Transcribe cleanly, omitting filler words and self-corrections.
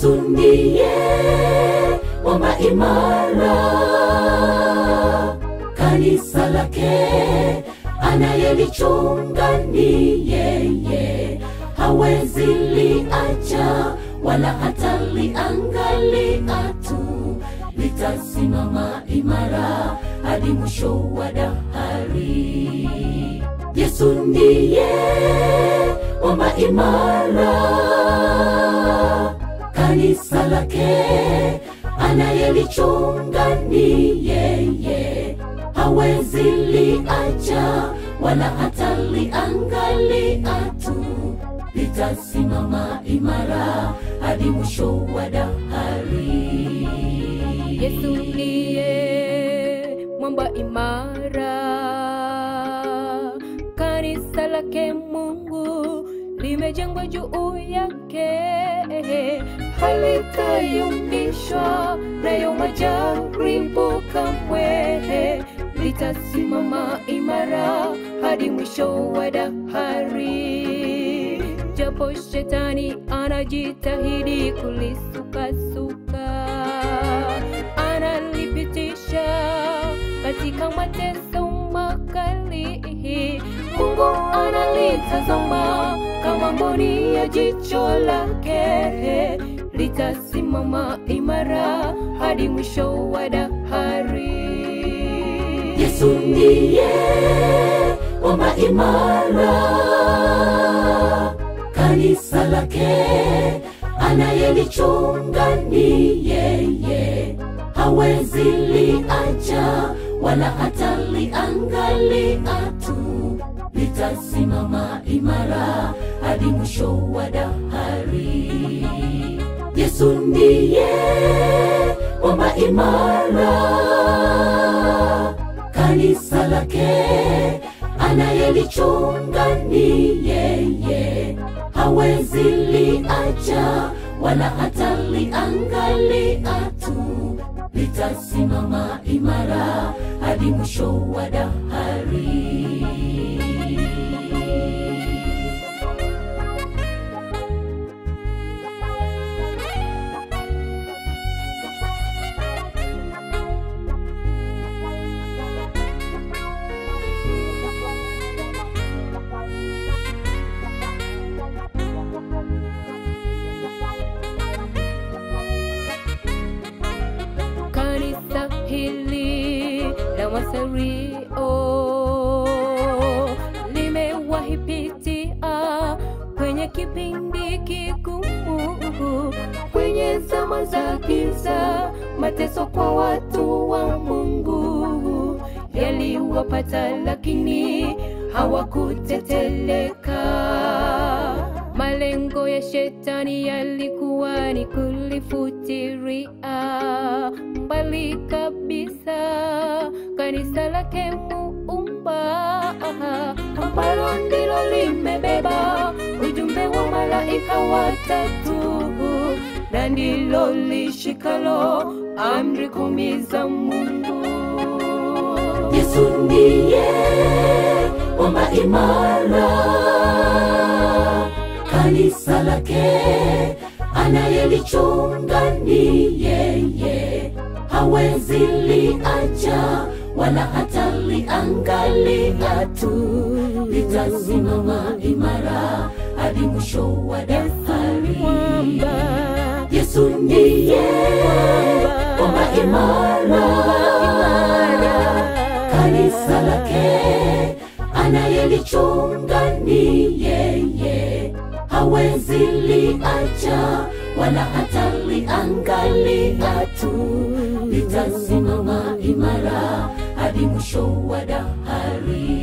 Yesu ndiye mwamba imara, kanisa lake anayelichunga ni yeye, hawezi liacha wala hata liangalia tu, litasimama imara hadi mwisho wa dahari. Yesu ndiye mwamba imara, kanisa lake anayelichunga ni yeye, hawezi liacha wala hata liangalia tu, litasimama imara hadi mwisho wa dahari. Yesu ndiye mwamba imara, kanisa lake Mungu limejengwa juu yake, halitayumbishwa nayo majaribu kamwe, litasimama imara hadi mwisho wa dahari. Japo shetani anajitahidi kulisukasuka, analipitisha katika mateso makali, Mungu analitazama kama mboni ya jicho lake, litasimama imara hadi mwisho wa dahari. Yesu ndiye mwamba imara, kanisa lake anayelichunga ni yeye, hawezi liacha wala hata liangalia tu, litasimama imara hadi mwisho wa dahari. Yesu ndiye mwamba imara, kanisa lake anayelichunga ni yeye, hawezi liacha wala hata liangalia tu, litasimama imara hadi mwisho wa dahari. Kanisa hili la Masario limewahi pitia kwenye kipindi kigumu, kwenye zama za giza, mateso kwa watu wa Mungu yaliwapata, lakini hawakuteteleka. Malengo ya shetani yalikuwa ni kulifutiria mbali kabisa kanisa lake Muumba, ambalo ndilo limebeba ujumbe wa malaika watatu, na ndilo lishikalo amri 10 za Mungu. Yesu ndiye mwamba imara, kanisa lake anayelichunga ni yeye, hawezi liacha wala hata liangalia tu, litasimama imara hadi mwisho wa dahari. Yesu ndiye mwamba imara, kanisa lake anayelichunga ni yeye, hawezi liacha wala hata liangalia tu, litasimama imara hadi mwisho wa dahari.